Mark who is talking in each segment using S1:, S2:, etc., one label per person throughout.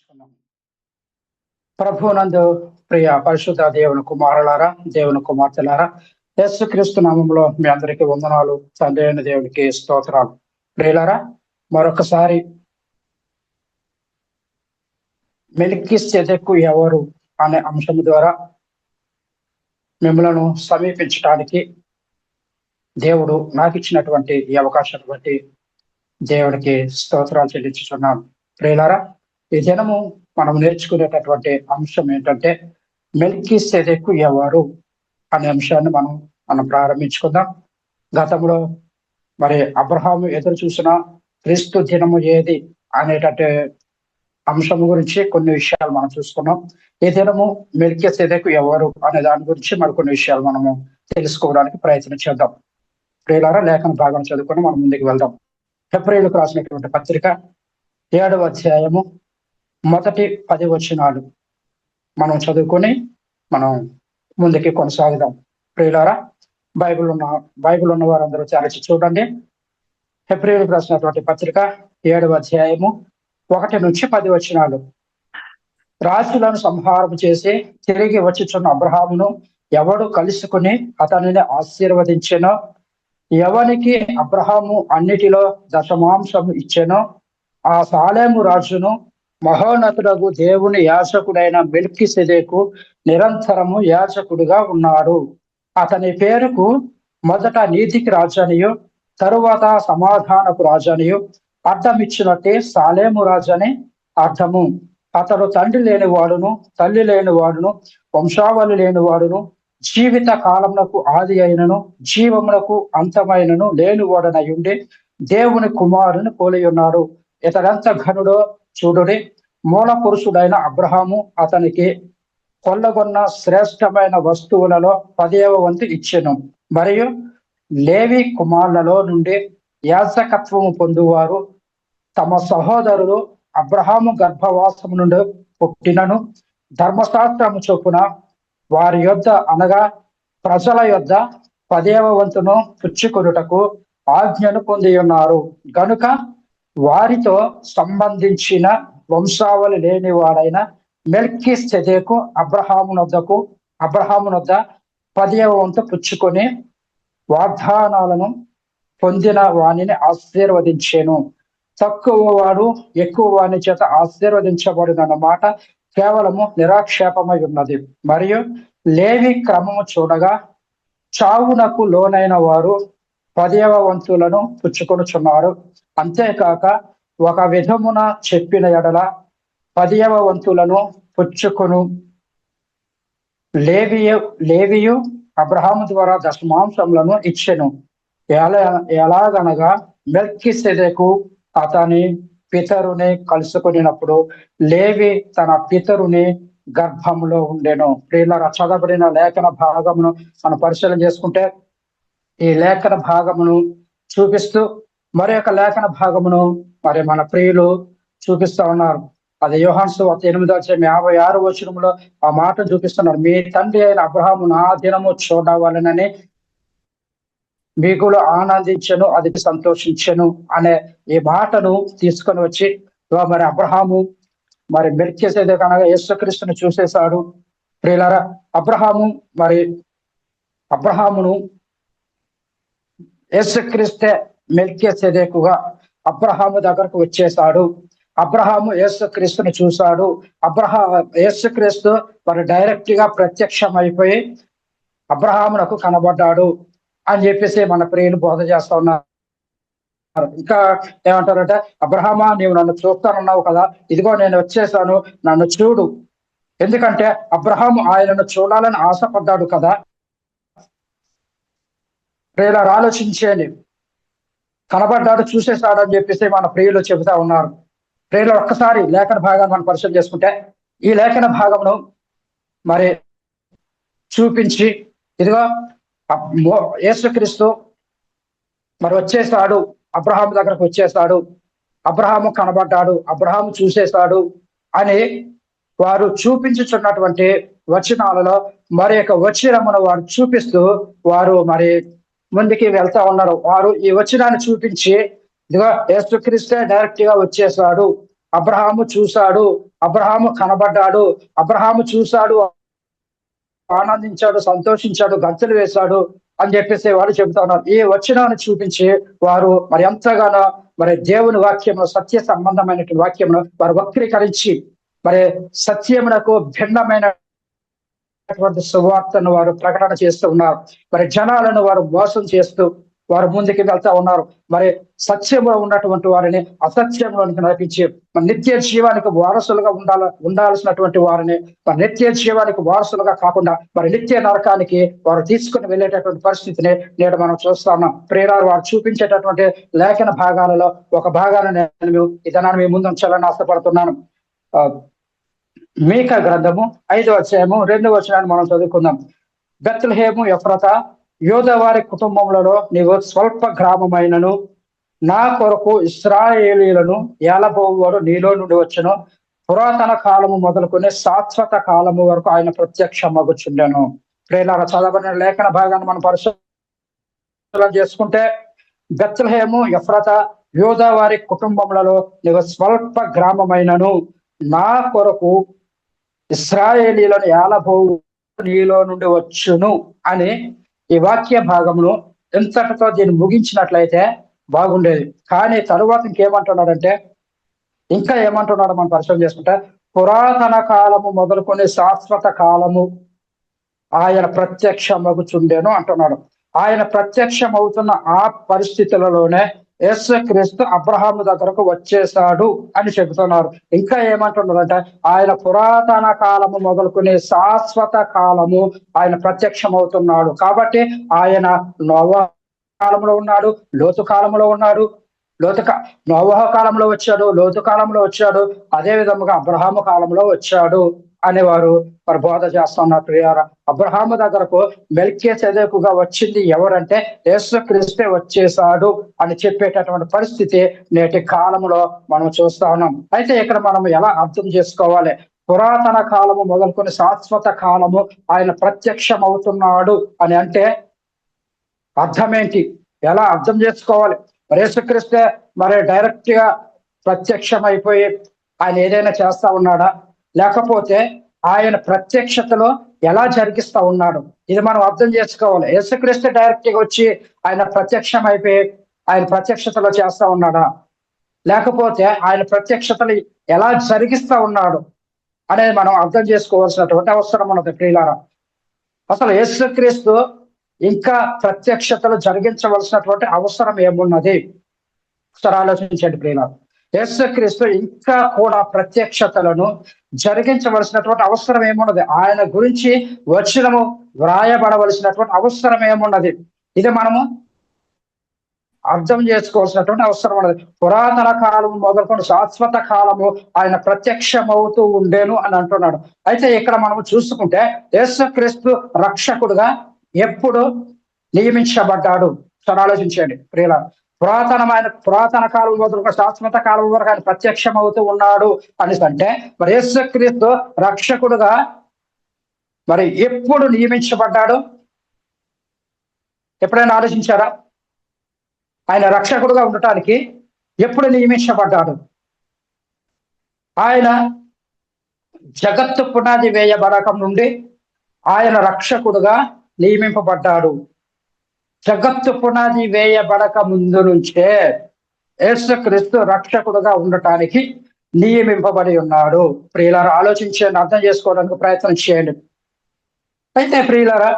S1: ప్రార్థించుకున్నాం. ప్రభునందు ప్రియ పరిశుద్ధ దేవుని కుమారులారా, దేవుని కుమార్తెలారా, యేసుక్రీస్తు నామంలో మీ అందరికీ వందనాలు. తండ్రి అయిన దేవునికి స్తోత్రాలు. ప్రియులారా, మరొకసారి మెల్కీసెదెకు ఎవరు అనే అంశం ద్వారా మిమ్మలను సమీపించడానికి దేవుడు నాకు ఇచ్చినటువంటి ఈ అవకాశాన్ని బట్టి దేవుడికి స్తోత్రాలు చెల్లించుచున్నాను. ప్రియులారా, ఈ దినము మనం నేర్చుకునేటటువంటి అంశం ఏంటంటే మెల్కీసెదెకు ఎవరు అనే అంశాన్ని మనం ప్రారంభించుకుందాం. గతంలో మరి అబ్రహాము ఎదురు చూసిన క్రీస్తు దినము ఏది అనేటట్టు అంశం గురించి కొన్ని విషయాలు మనం చూసుకున్నాం. ఈ దినము మెల్కీసెదెకు ఎవరు అనే దాని గురించి మరికొన్ని విషయాలు మనము తెలుసుకోవడానికి ప్రయత్నం చేద్దాం. ప్రియులారా, లేఖన భాగం చదువుకొని మనం ముందుకు వెళ్దాం. హెబ్రీయులకు రాసినటువంటి పత్రిక 7వ అధ్యాయము మొదటి 10 వచనాలు మనం చదువుకొని మనం ముందుకి కొనసాగుదాం. ప్రియులారా, బైబిల్ ఉన్న వారందరూ చాలించి చూడండి. హెబ్రీయులకు రాసినటువంటి పత్రిక 7వ అధ్యాయము 1 నుంచి 10 వచనాలు. రాజులను సంహారం చేసి తిరిగి వచ్చుచున్న అబ్రహామును ఎవడు కలుసుకుని అతనిని ఆశీర్వదించెనో, ఎవనికి అబ్రహాము అన్నిటిలో దశమాంశము ఇచ్చెనో, ఆ సాలేము రాజును మహోన్నతుడగు దేవుని యాజకుడైన మెల్కీసెదెకు నిరంతరము యాజకుడిగా ఉన్నాడు. అతని పేరుకు మొదట నీతికి రాజనియు తరువాత సమాధానపు రాజనియు అర్థమిచ్చినట్టే సాలేము రాజని అర్థము. అతడు తండ్రి లేనివాడును తల్లి లేనివాడును వంశావళి లేనివాడును జీవిత కాలమునకు ఆది అయినను జీవమునకు అంతమైనను లేనివాడనయుండి దేవుని కుమారుని పోలి ఉన్నాడు. ఇతడంత ఘనుడో చూడుడి. మూల పురుషుడైన అబ్రహాము అతనికి కొల్లగొన్న శ్రేష్టమైన వస్తువులలో 10వ వంతు ఇచ్చెను. మరియు లేవి కుమారులలో నుండి యాజకత్వము పొందువారు తమ సహోదరులు అబ్రహాము గర్భవాసము నుండి పుట్టినను ధర్మశాస్త్రము చొప్పున వారి యొద్ద అనగా ప్రజల యొద్ద 10వ వంతును పుచ్చుకొనుటకు ఆజ్ఞను పొంది ఉన్నారు. గనుక వారితో సంబంధించిన వంశావళి లేని వాడైన మెల్కీసెదెకు అబ్రహామునొద్ద 10వ వంతు పుచ్చుకొని వాగ్దానాలను పొందిన వాణిని ఆశీర్వదించెను. తక్కువ వాడు ఎక్కువ వాని చేత ఆశీర్వదించబడినమాట కేవలము నిరాక్షేపమై ఉన్నది. మరియు లేవి క్రమము చూడగా చావునకు లోనైన వారు 10వ వంతులను పుచ్చుకొనుచున్నారు. అంతేకాక ఒక విధమున చెప్పిన ఎడల 10వ వంతులను పుచ్చుకొను లేవియు అబ్రహాము ద్వారా దశమాంశములను ఇచ్చెను. ఎలాగనగా మెల్కీసెదెకు అతని పితరుని కలుసుకున్నప్పుడు లేవి తన పితరుని గర్భంలో ఉండెను. ప్రియులారా, చదవబడిన లేఖన భాగమును మనం పరిశీలన చేసుకుంటే ఈ లేఖన భాగమును చూపిస్తూ మరొక లేఖన భాగమును మరి మన ప్రియులు చూపిస్తా ఉన్నారు. అది యోహాను సువార్త 8వ అధ్యాయం 56వ వచనంలో ఆ మాట చూపిస్తున్నారు. మీ తండ్రి అయిన అబ్రహాము నా దినము చూడవలెనని మిగులు ఆనందించెను, అది సంతోషించెను అనే ఈ మాటను తీసుకొని వచ్చి మరి అబ్రహాము మరి మెల్కీసెదెకు అనగా యేసుక్రీస్తును చూసేశాడు. ప్రియులారా, అబ్రహామును యేసుక్రీస్తే మెల్కీసెదెకుగా అబ్రహాము దగ్గరకు వచ్చేశాడు. అబ్రహాము యేసుక్రీస్తును చూశాడు. యేసుక్రీస్తు మరి డైరెక్ట్ గా ప్రత్యక్షమైపోయి అబ్రహామునకు కనబడ్డాడు అని చెప్పేసి మన ప్రియులు బోధ చేస్తా ఉన్నారు. ఇంకా ఏమంటారంటే, అబ్రహామా నీవు నన్ను చూస్తానన్నావు కదా, ఇదిగో నేను వచ్చేసాను, నన్ను చూడు. ఎందుకంటే అబ్రహాము ఆయనను చూడాలని ఆశపడ్డాడు కదా. ప్రియులు ఆలోచించేయండి, కనబడ్డాడు, చూసేశాడు అని చెప్పేసి మన ప్రియులు చెబుతా ఉన్నారు. ప్రియులు ఒక్కసారి లేఖన భాగాన్ని మనం పరిశీలన చేసుకుంటే ఈ లేఖన భాగమును మరి చూపించి ఇదిగో యేసుక్రీస్తు మరి వచ్చేసాడు, అబ్రహాము దగ్గరకు వచ్చేసాడు, అబ్రహాము కనబడ్డాడు, అబ్రహాము చూసేశాడు అని వారు చూపించుచున్నటువంటి వచనాలలో మరి యొక్క వచనమును వారు చూపిస్తూ వారు మరి ముందుకి వెళ్తా ఉన్నారు. వారు ఈ వచనాన్ని చూపించి ఇదిగో యేసుక్రీస్తే డైరెక్ట్ గా వచ్చేసాడు అబ్రహాము చూశాడు, అబ్రహాము కనబడ్డాడు, అబ్రహాము చూశాడు, ఆనందించాడు, సంతోషించాడు, గంతులు వేశాడు అని చెప్పేసి వారు చెబుతా ఉన్నారు. ఈ వచనాన్ని చూపించి వారు మరి ఎంతగానో మరి దేవుని వాక్యమును, సత్య సంబంధమైనటువంటి వాక్యమును వారు వక్రీకరించి మరి సత్యమునకు భిన్నమైనటువంటి సువార్తను వారు ప్రకటన చేస్తూ ఉన్నారు. మరి జనాలను వారు మోసం చేస్తూ వారు ముందుకు వెళ్తా ఉన్నారు. మరి సత్యంలో ఉన్నటువంటి వారిని అసత్యంలోనికి నడిపించి మరి నిత్య జీవానికి వారసులుగా ఉండాల్సినటువంటి వారిని మరి నిత్య జీవానికి వారసులుగా కాకుండా మరి నిత్య నరకానికి వారు తీసుకుని వెళ్ళేటటువంటి పరిస్థితిని నేడు మనం చూస్తా ఉన్నాం. ప్రేరాలు వారు చూపించేటటువంటి లేఖన భాగాలలో ఒక భాగాన్ని నేను ఈ దినాన్ని మీ ముందు ఉంచాలని ఆశపడుతున్నాను. మీకా గ్రంథము 5వ అధ్యాయము 2వ వచనాన్ని మనం చదువుకుందాం. బెత్లెహేము ఎఫ్రాతా, యోధా వారి కుటుంబములలో నీవు స్వల్ప గ్రామమైనను నా కొరకు ఇశ్రాయేలీయులను ఏలబోవాడు నీలో నుండి వచ్చును. పురాతన కాలము మొదలుకొని శాశ్వత కాలము వరకు ఆయన ప్రత్యక్షమగుచుండెను. ప్రేలారా చదవబడిన లేఖన భాగాన్ని మనం పరిశీలన చేసుకుంటే, బెత్లెహేము ఎఫ్రాతా, యోధా వారి కుటుంబములలో నీవు స్వల్ప గ్రామమైనను నా కొరకు ఇశ్రాయేలీయులను ఏలబోవు నీలో నుండి వచ్చును అని ఈ వాక్య భాగమును ఎంతటితో దీన్ని ముగించినట్లయితే బాగుండేది. కానీ తరువాత ఇంకేమంటున్నాడంటే, ఇంకా ఏమంటున్నాడో మనం పరిశీలన చేసుకుంటే, పురాతన కాలము మొదలుకొని శాశ్వత కాలము ఆయన ప్రత్యక్షమగుచుండెను అంటున్నాడు. ఆయన ప్రత్యక్షం అవుతున్న ఆ పరిస్థితులలోనే యేసుక్రీస్తు అబ్రహాము దగ్గరకు వచ్చేసాడు అని చెబుతున్నారు. ఇంకా ఏమంటున్నారంటే, ఆయన పురాతన కాలము మొదలుకునే శాశ్వత కాలము ఆయన ప్రత్యక్షం అవుతున్నాడు. కాబట్టి ఆయన నోవహు కాలంలో ఉన్నాడు, లోతు కాలంలో ఉన్నాడు, నోవహు కాలంలో వచ్చాడు, లోతు కాలంలో వచ్చాడు, అదే విధముగా అబ్రహాము కాలంలో వచ్చాడు అనేవారు మరి బోధ చేస్తున్నారు. ప్రియారా, అబ్రహాము దగ్గరకు మెల్కీసెదెకుగా వచ్చింది ఎవరంటే యేసుక్రీస్తే వచ్చేసాడు అని చెప్పేటటువంటి పరిస్థితి నేటి కాలంలో మనం చూస్తా ఉన్నాం. అయితే ఇక్కడ మనం ఎలా అర్థం చేసుకోవాలి? పురాతన కాలము మొదలుకొని శాశ్వత కాలము ఆయన ప్రత్యక్షం అవుతున్నాడు అని అంటే అర్థం ఏంటి? ఎలా అర్థం చేసుకోవాలి? మరి యేసుక్రీస్తే మరి డైరెక్ట్ గా ప్రత్యక్షం అయిపోయి ఆయన ఏదైనా చేస్తా ఉన్నాడా, లేకపోతే ఆయన ప్రత్యక్షతలో ఎలా జరిగిస్తా ఉన్నాడు? ఇది మనం అర్థం చేసుకోవాలి. యేసుక్రీస్తు డైరెక్ట్ గా వచ్చి ఆయన ప్రత్యక్షం అయిపోయి ఆయన ప్రత్యక్షతలో చేస్తా ఉన్నాడా, లేకపోతే ఆయన ప్రత్యక్షతలు ఎలా జరిగిస్తా ఉన్నాడు అనేది మనం అర్థం చేసుకోవాల్సినటువంటి అవసరం ఉన్నది. ప్రియులారా, అసలు యేసుక్రీస్తు ఇంకా ప్రత్యక్షతలు జరిగించవలసినటువంటి అవసరం ఏమున్నది? ఒకసారి ఆలోచించండి ప్రియులారా. యేసుక్రీస్తు ఇంకా కూడా ప్రత్యక్షతలను జరిగించవలసినటువంటి అవసరం ఏమున్నది? ఆయన గురించి వచనము వ్రాయబడవలసినటువంటి అవసరం ఏమున్నది? ఇది మనము అర్థం చేసుకోవాల్సినటువంటి అవసరం ఉన్నది. పురాతన కాలము మొదలుకొని శాశ్వత కాలము ఆయన ప్రత్యక్షమవుతూ ఉండేను అని అంటున్నాడు. అయితే ఇక్కడ మనము చూసుకుంటే యేసుక్రీస్తు రక్షకుడుగా ఎప్పుడు నియమించబడ్డాడు? సరే ఆలోచించండి ప్రియుల. పురాతన కాలం మొదలు శాశ్వత కాలం వరకు ఆయన ప్రత్యక్షం అవుతూ ఉన్నాడు అనేసి అంటే మరి యేసుక్రీస్తు రక్షకుడుగా మరి ఎప్పుడు నియమించబడ్డాడు? ఎప్పుడైనా ఆలోచించారా? ఆయన రక్షకుడుగా ఉండటానికి ఎప్పుడు నియమించబడ్డాడు? ఆయన జగత్తు పునాది వేయబడకం నుండి ఆయన రక్షకుడుగా నియమింపబడ్డాడు. జగత్తు పునాది వేయబడక ముందు నుంచే యేసుక్రీస్తు రక్షకుడుగా ఉండటానికి నియమింపబడి ఉన్నాడు. ప్రియులారా, ఆలోచించండి, అర్థం చేసుకోవడానికి ప్రయత్నం చేయండి. అయితే ప్రియులారా,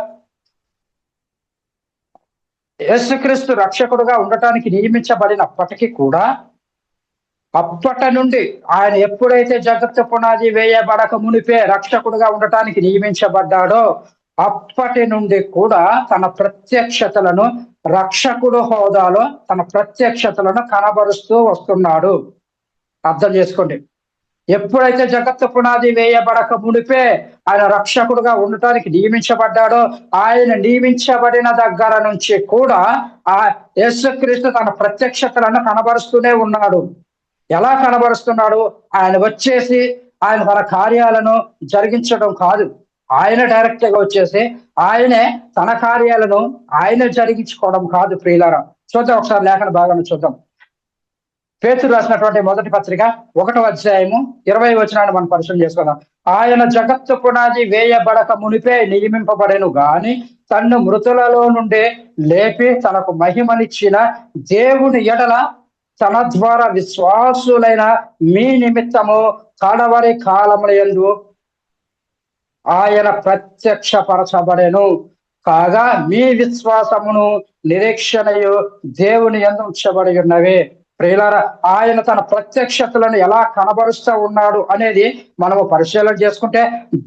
S1: యేసుక్రీస్తు రక్షకుడుగా ఉండటానికి నియమించబడినప్పటికీ కూడా అప్పటి నుండి ఆయన ఎప్పుడైతే జగత్తు పునాది వేయబడక మునిపే రక్షకుడుగా ఉండటానికి నియమించబడ్డాడో అప్పటి నుండి కూడా తన ప్రత్యక్షతలను రక్షకుడు హోదాలో తన ప్రత్యక్షతలను కనబరుస్తూ వస్తున్నాడు. అర్థం చేసుకోండి. ఎప్పుడైతే జగత్తు పునాది వేయబడక మునిపే ఆయన రక్షకుడుగా ఉండటానికి నియమించబడ్డాడో ఆయన నియమించబడిన దగ్గర నుంచి కూడా ఆ యేసుక్రీస్తు తన ప్రత్యక్షతలను కనబరుస్తూనే ఉన్నాడు. ఎలా కనబరుస్తున్నాడు? ఆయన వచ్చేసి ఆయన తన కార్యాలను జరిగించడం కాదు, ఆయన డైరెక్ట్ గా వచ్చేసి ఆయనే తన కార్యాలను ఆయన జరిగించుకోవడం కాదు. ప్రియులారా, చూద్దాం ఒకసారి లేఖన భాగాన్ని చూద్దాం. పేతురు రాసినటువంటి మొదటి పత్రిక 1వ అధ్యాయము 20వ వచనాన్ని మనం పరిశీలన చేసుకుందాం. ఆయన జగత్తు పునాది వేయబడక మునిపే నియమింపబడెను గాని తన్ను మృతులలో నుండే లేపి తనకు మహిమనిచ్చిన దేవుని ఎడల తన ద్వారా విశ్వాసులైన మీ నిమిత్తము కడవరి కాలములందు ఆయన ప్రత్యక్షపరచబడెను. కాగా మీ విశ్వాసమును నిరీక్షణయు దేవుని యందు ఉంచబడి ఉన్నవే. ప్రియులారా, ఆయన తన ప్రత్యక్షతలను ఎలా కనబరుస్తూ ఉన్నాడు అనేది మనము పరిశీలన చేసుకుంటే,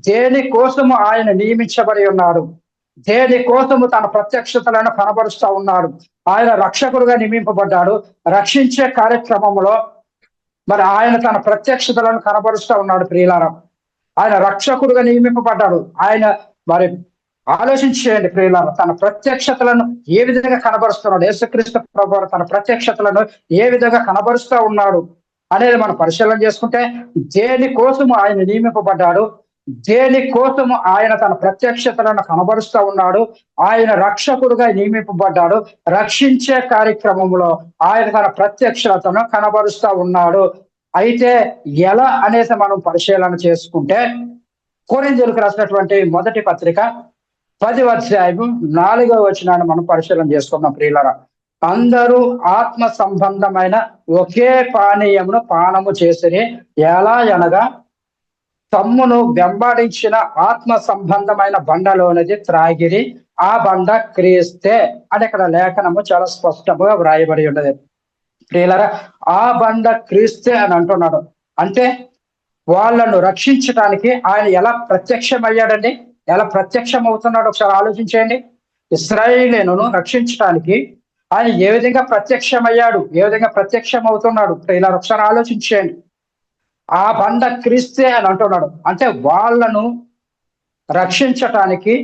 S1: దేని కోసము ఆయన నియమించబడి ఉన్నాడు, దేని కోసము తన ప్రత్యక్షతలను కనబరుస్తూ ఉన్నాడు. ఆయన రక్షకుడుగా నియమింపబడ్డాడు. రక్షించే కార్యక్రమంలో మరి ఆయన తన ప్రత్యక్షతలను కనబరుస్తూ ఉన్నాడు. ప్రియులారా, ఆయన రక్షకుడుగా నియమింపబడ్డాడు. ఆయన మరి ఆలోచించేయండి ప్రియులారా, తన ప్రత్యక్షతలను ఏ విధంగా కనబరుస్తున్నాడు, యేసుక్రీస్తు ప్రభువు తన ప్రత్యక్షతలను ఏ విధంగా కనబరుస్తూ ఉన్నాడు అనేది మనం పరిశీలన చేసుకుంటే, దేని కోసము ఆయన నియమింపబడ్డాడు, దేని కోసము ఆయన తన ప్రత్యక్షతలను కనబరుస్తూ ఉన్నాడు, ఆయన రక్షకుడుగా నియమింపబడ్డాడు. రక్షించే కార్యక్రమంలో ఆయన తన ప్రత్యక్షతను కనబరుస్తూ ఉన్నాడు. అయితే ఎలా అనేసి మనం పరిశీలన చేసుకుంటే, కొరింథీయులకు రాసినటువంటి మొదటి పత్రిక 10వ అధ్యాయము 4వ వచనాన్ని మనం పరిశీలన చేసుకున్నాం. ప్రియులారా, అందరూ ఆత్మ సంబంధమైన ఒకే పానీయమును పానము చేసిరి. ఎలా అనగా తమ్మును వెంబడించిన ఆత్మ సంబంధమైన బండలోనిది త్రాగిరి, ఆ బండ క్రీస్తే అని ఇక్కడ లేఖనము చాలా స్పష్టంగా వ్రాయబడి ఉన్నది. ప్రియులారా, ఆ బండ క్రీస్తే అని అంటున్నాడు. అంటే వాళ్ళను రక్షించడానికి ఆయన ఎలా ప్రత్యక్షమయ్యాడండి, ఎలా ప్రత్యక్షం అవుతున్నాడు ఒకసారి ఆలోచించేయండి. ఇశ్రాయేలును రక్షించడానికి ఆయన ఏ విధంగా ప్రత్యక్షమయ్యాడు, ఏ విధంగా ప్రత్యక్షం అవుతున్నాడు ప్రియులారా ఒకసారి ఆలోచించేయండి. ఆ బండ క్రీస్తే అని అంటున్నాడు. అంటే వాళ్ళను రక్షించటానికి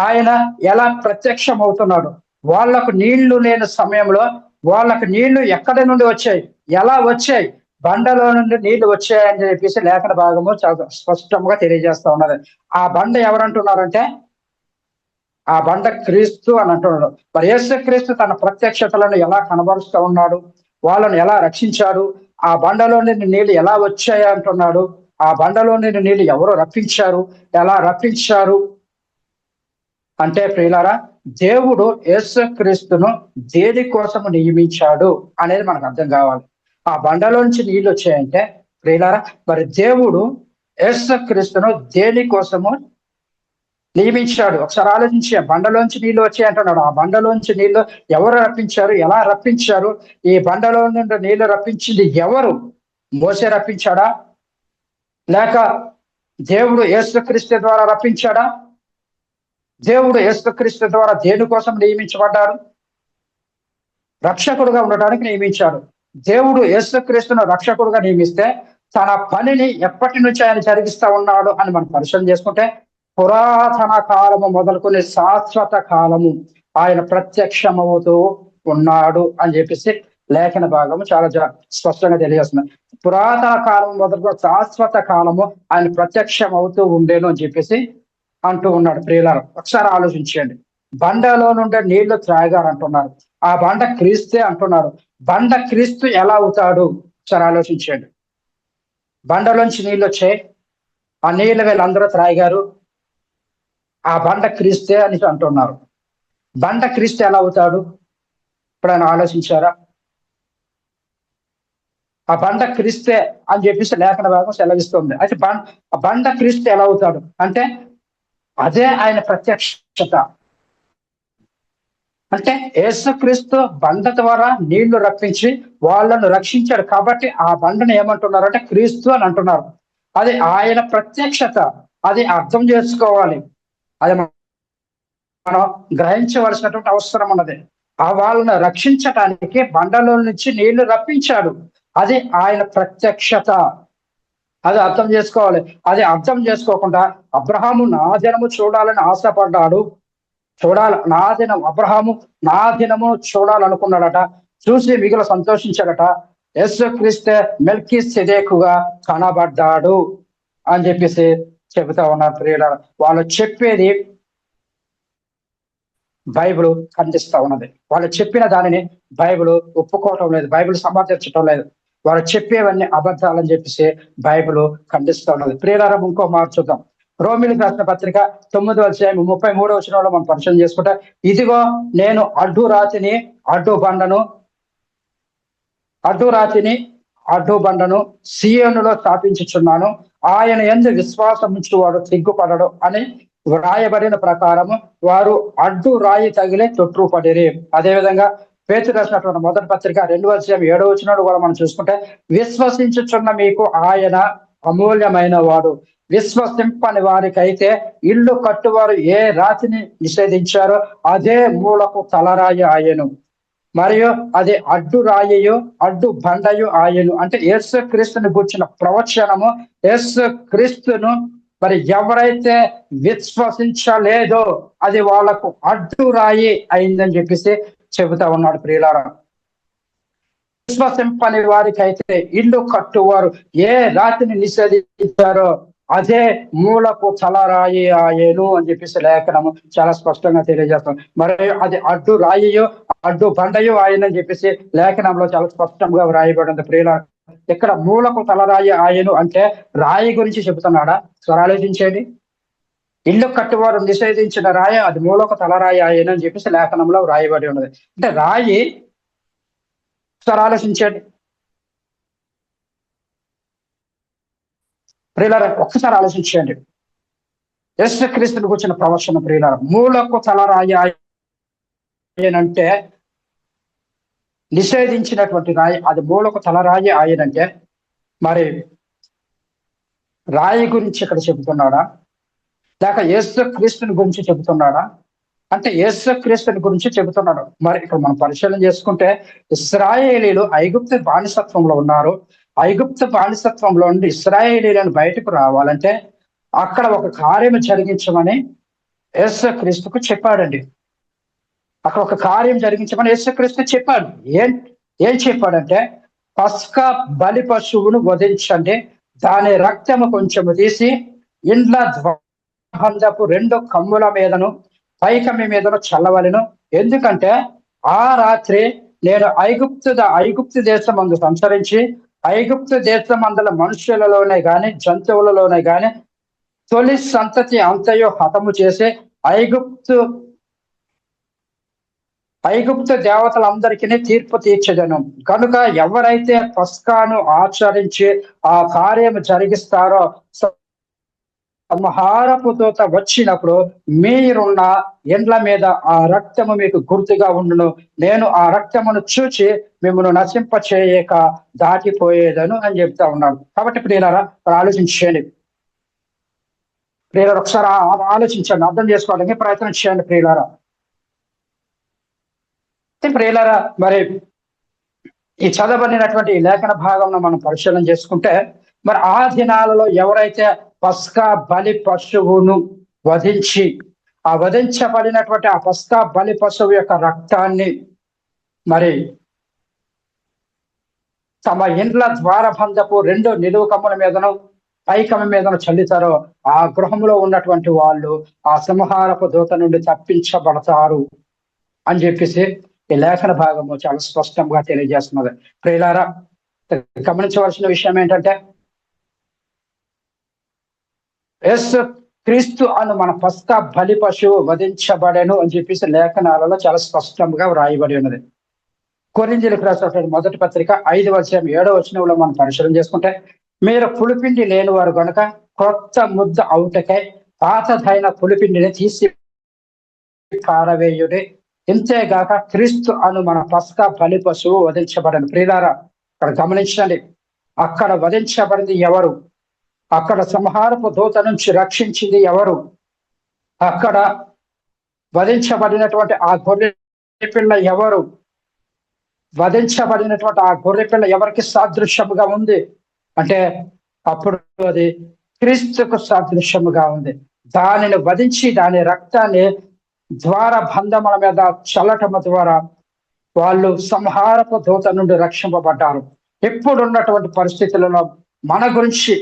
S1: ఆయన ఎలా ప్రత్యక్షం అవుతున్నాడు. వాళ్లకు నీళ్లు లేని సమయంలో వాళ్ళకు నీళ్లు ఎక్కడి నుండి వచ్చాయి, ఎలా వచ్చాయి, బండలో నుండి నీళ్లు వచ్చాయని చెప్పేసి లేఖన భాగము చాలా స్పష్టంగా తెలియజేస్తా ఉన్నది. ఆ బండ ఎవరంటున్నారంటే ఆ బండ క్రీస్తు అని అంటున్నాడు. మరి యేసుక్రీస్తు తన ప్రత్యక్షతలను ఎలా కనబరుస్తూ ఉన్నాడు, వాళ్ళను ఎలా రక్షించాడు, ఆ బండలో నుండి నీళ్లు ఎలా వచ్చాయి అంటున్నాడు. ఆ బండలో నుండి నీళ్లు ఎవరు రప్పించారు, ఎలా రప్పించారు అంటే ప్రియులారా, దేవుడు యేసుక్రీస్తును దేని కోసము నియమించాడు అనేది మనకు అర్థం కావాలి. ఆ బండలోంచి నీళ్ళు వచ్చాయంటే ప్రియులారా, మరి దేవుడు యేసుక్రీస్తును దేని కోసము నియమించాడు ఒకసారి ఆలోచించి. బండలోంచి నీళ్లు వచ్చాయి అంటున్నాడు. ఆ బండలోంచి నీళ్లు ఎవరు రప్పించారు, ఎలా రప్పించారు, ఈ బండలో నుండి నీళ్లు రప్పించింది ఎవరు? మోసే రప్పించాడా, లేక దేవుడు యేసుక్రీస్తు ద్వారా రప్పించాడా? దేవుడు యేసుక్రీస్తు ద్వారా దేనికోసం నియమించబడ్డాడు? రక్షకుడుగా ఉండటానికి నియమించాడు. దేవుడు యేసుక్రీస్తును రక్షకుడుగా నియమిస్తే తన పనిని ఎప్పటి నుంచి ఆయన జరిగిస్తా ఉన్నాడు అని మనం పరిశీలన చేసుకుంటే, పురాతన కాలము మొదలుకొని శాశ్వత కాలము ఆయన ప్రత్యక్షమవుతూ ఉన్నాడు అని చెప్పేసి లేఖన భాగము చాలా స్పష్టంగా తెలియజేస్తుంది. పురాతన కాలం మొదలుకొని శాశ్వత కాలము ఆయన ప్రత్యక్షం అవుతూ ఉండేను అని చెప్పేసి అంటూ ఉన్నాడు. ప్రియులారా, ఒకసారి ఆలోచించండి. బండలో నుండి నీళ్లు త్రాగారు అంటున్నారు. ఆ బండ క్రీస్తే అంటున్నారు. బండ క్రీస్తు ఎలా అవుతాడు ఒకసారి ఆలోచించండి. బండలోంచి నీళ్ళు వచ్చాయి, ఆ నీళ్ళు వీళ్ళందరూ త్రాగారు, ఆ బండ క్రీస్తే అని అంటున్నారు. బండ క్రీస్తు ఎలా అవుతాడు ఇప్పుడు ఆయన ఆలోచించారా? ఆ బండ క్రీస్తే అని చెప్పేసి లేఖన భాగం సెలవిస్తుంది. అయితే ఆ బండ క్రీస్తు ఎలా అవుతాడు అంటే అదే ఆయన ప్రత్యక్షత. అంటే యేసుక్రీస్తు బండ ద్వారా నీళ్లు రప్పించి వాళ్ళను రక్షించాడు కాబట్టి ఆ బండను ఏమంటున్నారు అంటే క్రీస్తు అని అంటున్నారు. అది ఆయన ప్రత్యక్షత, అది అర్థం చేసుకోవాలి, అది మనం గ్రహించవలసినటువంటి అవసరం ఉన్నది. ఆ వాళ్ళను రక్షించటానికి బండలో నుంచి నీళ్లు రప్పించాడు, అది ఆయన ప్రత్యక్షత. అది అర్థం చేసుకోవాలి. అది అర్థం చేసుకోకుండా అబ్రహాము నా దినము చూడాలని ఆశపడ్డాడు, అబ్రహాము నా దినము చూడాలనుకున్నాడట, చూసి మిగులు సంతోషించాడట. యేసుక్రీస్తే మెల్కీసెదెకుగా కనబడ్డాడు అని చెప్పేసి చెబుతా ఉన్నారు. ప్రియులారా, వాళ్ళు చెప్పేది బైబిల్ ఖండిస్తా ఉన్నది. వాళ్ళు చెప్పిన దానిని బైబిల్ ఒప్పుకోవటం లేదు, బైబిల్ సమర్థించటం లేదు. వారు చెప్పేవన్నీ అబద్ధాలని చెప్పేసి బైబిల్ ఖండిస్తూ ఉన్నది. ప్రియులారా, ఇంకో మాట చూద్దాం. రోమిలికి రాసిన పత్రిక 9వ అధ్యాయం 33వ వచనంలో మనం పరిశీలన చేసుకుంటే, ఇదిగో నేను అడ్డు బండను సియోనులో స్థాపించుచున్నాను, ఆయన యందు విశ్వాసం ఉంచువాడు సిగ్గుపడడు అని వ్రాయబడిన ప్రకారము వారు అడ్డు రాయి తగిలే తొట్రుపడిరి. అదేవిధంగా పేతురు రాసినటువంటి మొదటి పత్రిక 2వ అధ్యాయం 7వ వచనంలో కూడా మనం చూసుకుంటే, విశ్వసించుచున్న మీకు ఆయన అమూల్యమైన వాడు, విశ్వసింపని వారికైతే ఇల్లు కట్టువారు ఏ రాతిని నిషేధించారో అదే మూలకు తలరాయి ఆయను, మరియు అది అడ్డు రాయయు అడ్డు బండయు ఆయను. అంటే యేసు క్రీస్తుని గూర్చిన ప్రవచనము, యేసు క్రీస్తును మరి ఎవరైతే విశ్వసించలేదో అది వాళ్లకు అడ్డు రాయి అయిందని చెప్పేసి చెబుతా ఉన్నాడు. ప్రియులారా, విశ్వసింపని వారికైతే ఇల్లు కట్టువారు ఏ రాతిని నిషేధించారో అదే మూలకు తలరాయి ఆయను అని చెప్పేసి లేఖనము చాలా స్పష్టంగా తెలియజేస్తాం. మరియు అది అడ్డు రాయియో అడ్డు బండయో ఆయన అని చెప్పేసి లేఖనంలో చాలా స్పష్టంగా వ్రాయబడింది. ప్రియుల, ఇక్కడ మూలకు తలరాయి ఆయను అంటే రాయి గురించి చెబుతున్నాడా? స్వరాలోచించేది. ఇల్లు కట్టువారు నిషేధించిన రాయి అది మూలకు తలరాయి ఆయన అని చెప్పేసి లేఖనంలో వ్రాయబడి ఉన్నది. అంటే రాయి, స్వరాలోచించండి ప్రియులారా, ఒక్కసారి ఆలోచించండి. యేసు క్రీస్తుని కూర్చున్న ప్రవచనం ప్రియులారా, మూలకు తలరాయి ఆయనంటే నిషేధించినటువంటి రాయి అది మూలకు తలరాయి ఆయనంటే మరి రాయి గురించి ఇక్కడ చెబుతున్నాడా లేక యేసు క్రీస్తుని గురించి చెబుతున్నాడా? అంటే యేసు క్రీస్తుని గురించి చెబుతున్నాడు. మరి ఇక్కడ మనం పరిశీలన చేసుకుంటే, ఇశ్రాయేలీలు ఐగుప్తు బానిసత్వంలో ఉన్నారు. ఐగుప్తు బానిసత్వంలో నుండి ఇశ్రాయేలీలను బయటకు రావాలంటే అక్కడ ఒక కార్యం జరిగించమని యేసు క్రీస్తుకు చెప్పాడండి. అక్కడ ఒక కార్యం జరిగించమని యేసు క్రీస్తు చెప్పాడు. ఏం చెప్పాడంటే, పస్కా బలి పశువును వధించండి, దాని రక్తము కొంచెము తీసి ఇండ్ల ద్వారబంధపు 2 కమ్ముల మీదను పైకమ్మి మీదను చల్లవలెను. ఎందుకంటే ఆ రాత్రి నేను ఐగుప్తు దేశమందు సంచరించి ఐగుప్తు దేశమందుల మనుషులలోనే గాని జంతువులలోనే గాని తొలి సంతతి అంతయో హతము చేసి ఐగుప్తు దేవతలందరికీ తీర్పు తీర్చదను. కనుక ఎవరైతే పస్కాను ఆచరించి ఆ కార్యము జరిగిస్తారో సంహారపు దూత వచ్చినప్పుడు మీరున్న ఎండ్ల మీద ఆ రక్తము మీకు గుర్తుగా ఉండును. నేను ఆ రక్తమును చూచి మిమ్మల్ని నశింప చేయక దాటిపోయేదను అని చెప్తా ఉన్నాడు. కాబట్టి ప్రియులారా, ఆలోచించండి. ప్రియులారా, ఒకసారి ఆలోచించండి, అర్థం చేసుకోవడానికి ప్రయత్నం చేయండి. ప్రియులారా, మరి ఈ చదవబడినటువంటి లేఖన భాగంలో మనం పరిశీలన చేసుకుంటే, మరి ఆ దినాలలో ఎవరైతే పస్కా బలి పశువును వధించి ఆ వధించబడినటువంటి ఆ పస్కా బలి పశువు యొక్క రక్తాన్ని మరి తమ ఇండ్ల ద్వారబంధపు 2 నిలువు కమ్ముల మీదను పైకమ్మ మీదను చల్లుతారో ఆ గృహంలో ఉన్నటువంటి వాళ్ళు ఆ సంహారపు దూత నుండి తప్పించబడతారు అని చెప్పేసి ఈ లేఖన భాగము చాలా స్పష్టంగా తెలియజేస్తున్నది. ప్రియులారా, గమనించవలసిన విషయం ఏంటంటే, యేసు క్రీస్తు అను మన పస్కా బలి పశువు వధించబడెను అని చెప్పేసి లేఖనాలలో చాలా స్పష్టంగా వ్రాయబడి ఉన్నది. కొరింథీయులకు రాసినటువంటి మొదటి పత్రిక 5వ అధ్యాయం 7వ వచనంలో మనం పరిశీలన చేసుకుంటే, మీరు పులిపిండి లేని వారు గనుక కొత్త ముద్ద అవుటకై పాతదైన పులిపిండిని తీసి పారవేయుడి. ఇంతేగాక క్రీస్తు అను మన పస్కా బలి పశువు వధించబడను. ప్రియులారా, అక్కడ గమనించండి, అక్కడ వధించబడింది ఎవరు? అక్కడ సంహారపు దూత నుంచి రక్షించింది ఎవరు? అక్కడ వధించబడినటువంటి ఆ గొర్రె పిల్ల ఎవరు? వధించబడినటువంటి ఆ గొర్రె పిల్ల ఎవరికి సాదృశ్యముగా ఉంది అంటే అప్పుడు అది క్రీస్తుకు సాదృశ్యముగా ఉంది. దానిని వధించి దాని రక్తాన్ని ద్వారబంధముల మీద చల్లటము ద్వారా వాళ్ళు సంహారపు దూత నుండి రక్షింపబడ్డారు. ఇప్పుడున్నటువంటి పరిస్థితులలో మన గురించి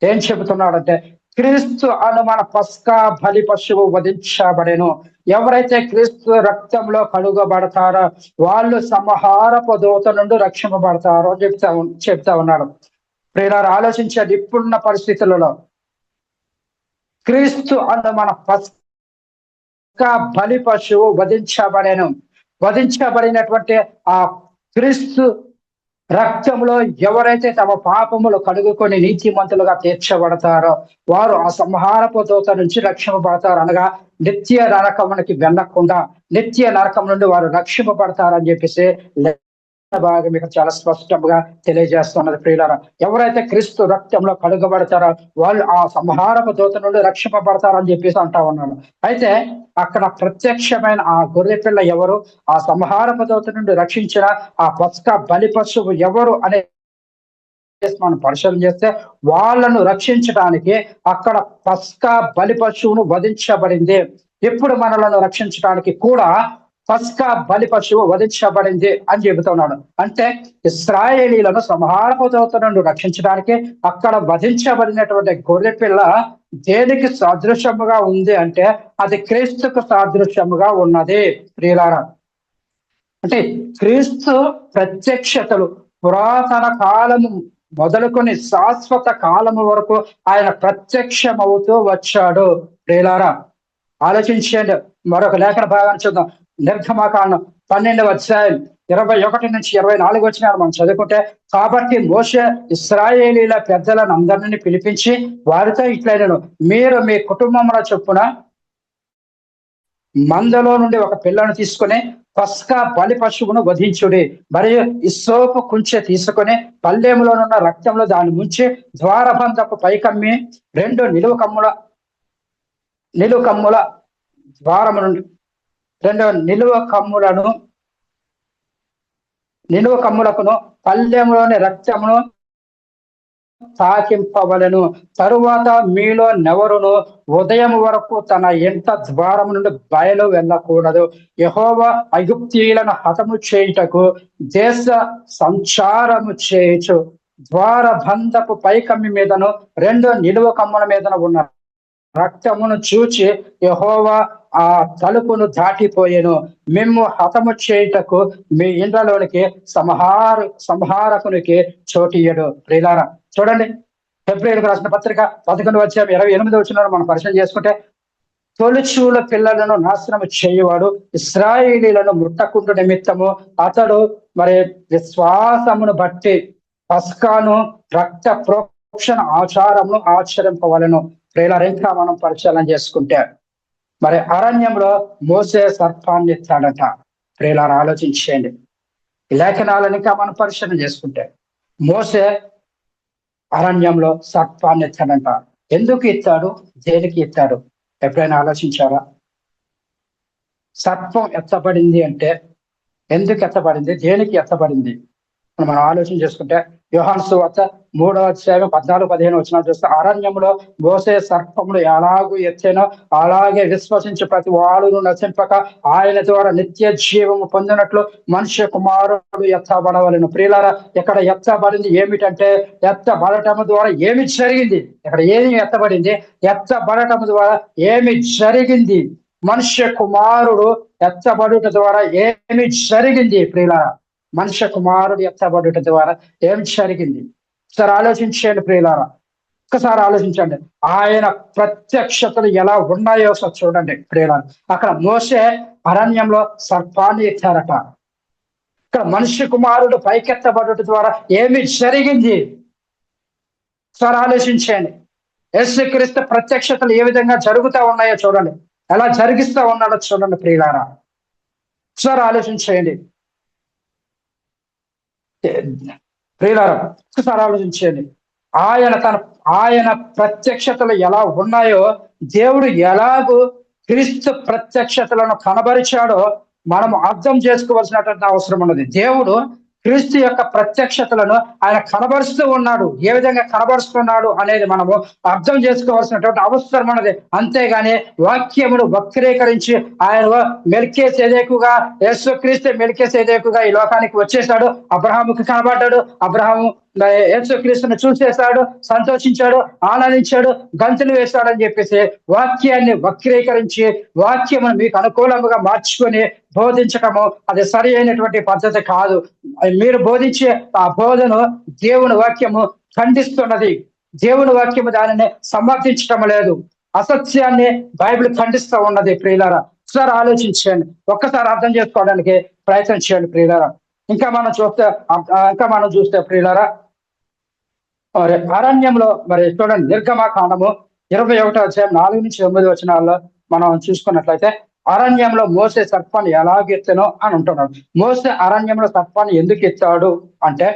S1: ఏం చెబుతున్నాడంటే, క్రీస్తు అను మన పస్కా బలి పశువు వధించబడెను. ఎవరైతే క్రీస్తు రక్తంలో కడుగబడతారో వాళ్ళు సంహారపు దూత నుండి రక్షింపబడతారో చెప్తా ఉన్నాడు. ప్రియులారా, ఆలోచించండి. ఇప్పుడున్న పరిస్థితులలో క్రీస్తు అను మన పస్కా బలి పశువు వధించబడినటువంటి ఆ క్రీస్తు రక్తంలో ఎవరైతే తమ పాపములు కడుగుకొని నీతిమంతులుగా తీర్చబడతారో వారు ఆ సంహారపు దూత నుంచి రక్షింపబడతారు. అనగా నిత్య నరకమునికి వెళ్ళకుండా నిత్య నరకం నుండి వారు రక్షింపబడతారని చెప్పేసి భాగం ఇక్కడ చాలా స్పష్టంగా తెలియజేస్తున్నది. ప్రియులారా, ఎవరైతే క్రీస్తు రక్తంలో కడుగబడతారో వాళ్ళు ఆ సంహారపు దూత నుండి రక్షింపబడతారని చెప్పేసి అంటా ఉన్నాడు. అయితే అక్కడ ప్రత్యక్షమైన ఆ గొర్రె పిల్ల ఎవరు, ఆ సంహారపు దూత నుండి రక్షించిన ఆ పస్కా బలి పశువు ఎవరు అనే మనం పరిశీలన చేస్తే వాళ్ళను రక్షించడానికి అక్కడ పస్కా బలి పశువును వధించబడింది. ఇప్పుడు మనలను రక్షించడానికి కూడా పస్కా బలి పశువు వధించబడింది అని చెబుతున్నాడు. అంటే ఇశ్రాయేలీలను సంహారపు దూత నుండి రక్షించడానికి అక్కడ వధించబడినటువంటి గొర్రె పిల్ల దేనికి సాదృశ్యముగా ఉంది అంటే అది క్రీస్తుకు సాదృశ్యముగా ఉన్నది. ప్రియులారా, అంటే క్రీస్తు ప్రత్యక్షతలు పురాతన కాలము మొదలుకొని శాశ్వత కాలము వరకు ఆయన ప్రత్యక్షమవుతూ వచ్చాడు. ప్రియులారా, ఆలోచించండి. మరొక లేఖన భాగాన్ని చూద్దాం. నిర్గమకాండం 12వ అధ్యాయం 21 నుంచి 24 వచనాలు మనం చదువుకుంటే, కాబట్టి మోషే ఇశ్రాయేలీల పెద్దలను అందరినీ పిలిపించి వారితో ఇట్లైనను, మీరు మీ కుటుంబముల చొప్పున మందలో నుండి ఒక పిల్లను తీసుకుని పస్కా బలి పశువును వధించుడి. మరియు ఇస్సోపు కుంచె తీసుకుని పల్లెములోనున్న రక్తంలో దాన్ని ముంచి ద్వారబంధపు పైకమ్మి 2 నిలువ కమ్ముల ద్వారము నుండి 2 నిలువ కమ్ములకును పల్లెములోని రక్తమును తాకింపవలను. తరువాత మీలో నెవరును ఉదయం వరకు తన ఇంట ద్వారం నుండి బయలు వెళ్ళకూడదు. యెహోవా ఐగుప్తీయులను హతము చేయుటకు దేశ సంచారము చేయొచ్చు ద్వార బంధపు పైకమ్మి మీదను 2 నిలువ కమ్ముల మీదను ఉన్న రక్తమును చూచి యెహోవా ఆ తలుపును దాటిపోయెను. మేము హతము చేయుటకు మీ ఇండ్లలోనికి సంహారకునికి చోటియ్యడు. ప్రియులారా, చూడండి, ఫిబ్రవరికి రాసిన పత్రిక 11వ అధ్యాయం 28వ వచనాన్ని మనం పరిశీలన చేసుకుంటే, తొలిచూల పిల్లలను నాశనము చేయువాడు ఇశ్రాయేలీలను ముట్టకుండు నిమిత్తము అతడు మరి విశ్వాసమును బట్టి పస్కాను రక్త ప్రోక్షణ ఆచారమును ఆచరింపవలను. ప్రియులారా, ఇంకా మనం పరిశీలన చేసుకుంటే మరి అరణ్యంలో మోసే సర్పాన్ని ఎత్తాడట. ప్రియులారా, ఆలోచించేయండి. ఈ లేఖనాలను ఇంకా మనం పరిశీలన చేసుకుంటే మోసే అరణ్యంలో సర్పాన్ని ఎత్తాడంట. ఎందుకు ఎత్తాడు, దేనికి ఎత్తాడు? ఎప్పుడైనా ఆలోచించారా? సర్పం ఎత్తబడింది అంటే ఎందుకు ఎత్తబడింది, దేనికి ఎత్తబడింది? మనం ఆలోచన చేసుకుంటే యోహాను సువార్త 3వ అధ్యాయం 14-15 వచనాలు చూస్తే, అరణ్యంలో మోసే సర్పములు ఎలాగూ ఎత్తేనో అలాగే విశ్వసించి ప్రతి వాడును నశింపక ఆయన ద్వారా నిత్య జీవము పొందినట్లు మనుష్య కుమారుడు ఎత్తబడవలెను. ప్రియులారా, ఇక్కడ ఎత్తబడింది ఏమిటంటే, ఎత్తబడటం ద్వారా ఏమి జరిగింది? ఇక్కడ ఏమి ఎత్తబడింది? ఎత్తబడటం ద్వారా ఏమి జరిగింది? మనుష్య కుమారుడు ఎత్తబడుట ద్వారా ఏమి జరిగింది? ప్రియులారా, మనుష్య కుమారుడు ఎత్తబడుట ద్వారా ఏం జరిగింది? ఒకసారి ఆలోచించండి ప్రియులారా, ఒక్కసారి ఆలోచించండి. ఆయన ప్రత్యక్షతలు ఎలా ఉన్నాయో ఒకసారి చూడండి ప్రియులారా. అక్కడ మోసే అరణ్యంలో సర్పాన్ని ఎత్తారట. ఇక్కడ మనుష్య కుమారుడు పైకెత్తబడుట ద్వారా ఏమి జరిగింది? ఒకసారి ఆలోచించండి. యేసుక్రీస్తు ప్రత్యక్షతలు ఏ విధంగా జరుగుతూ ఉన్నాయో చూడండి, ఎలా జరిగిస్తూ ఉన్నాడో చూడండి ప్రియులారా. ఒకసారి ఆలోచించేయండి ప్రియులారా, ఒకసారి ఆలోచించండి. ఆయన ప్రత్యక్షతలు ఎలా ఉన్నాయో, దేవుడు ఎలాగూ క్రీస్తు ప్రత్యక్షతలను కనబరిచాడో మనం అర్థం చేసుకోవాల్సినటువంటి అవసరం ఉన్నది. దేవుడు క్రీస్తు యొక్క ప్రత్యక్షతలను ఆయన కనబరుస్తూ ఉన్నాడు. ఏ విధంగా కనబరుస్తున్నాడు అనేది మనము అర్థం చేసుకోవాల్సినటువంటి అవసరం ఉన్నది. అంతేగాని వాక్యమును వక్రీకరించి ఆయన యేసుక్రీస్తు మెల్కీసెదెకుగా ఈ లోకానికి వచ్చేసాడు, అబ్రహాముకి కనబడ్డాడు, అబ్రహాము యేసుక్రీస్తుని చూసేశాడు, సంతోషించాడు, ఆనందించాడు, గంతులు వేశాడని చెప్పేసి వాక్యాన్ని వక్రీకరించి వాక్యమును మీకు అనుకూలంగా మార్చుకొని బోధించటము అది సరి అయినటువంటి పద్ధతి కాదు. మీరు బోధించే ఆ బోధను దేవుని వాక్యము ఖండిస్తున్నది. దేవుని వాక్యము దానిని సమర్థించటం లేదు. అసత్యాన్ని బైబిల్ ఖండిస్తూ ఉన్నది. ప్రియులారా, ఒకసారి ఆలోచించండి, ఒక్కసారి అర్థం చేసుకోవడానికి ప్రయత్నం చేయండి ప్రియులారా. ఇంకా మనం చూస్తే ప్రియులారా, మరి అరణ్యంలో మరి చూడండి, నిర్గమకాండము 21వ అధ్యాయం 4-8 వచనాల్లో మనం చూసుకున్నట్లయితే అరణ్యంలో మోసే సర్పాన్ని ఎలాగెత్తనో అని ఉంటున్నాడు. మోసే అరణ్యంలో సర్పాన్ని ఎందుకు ఎత్తాడు అంటే,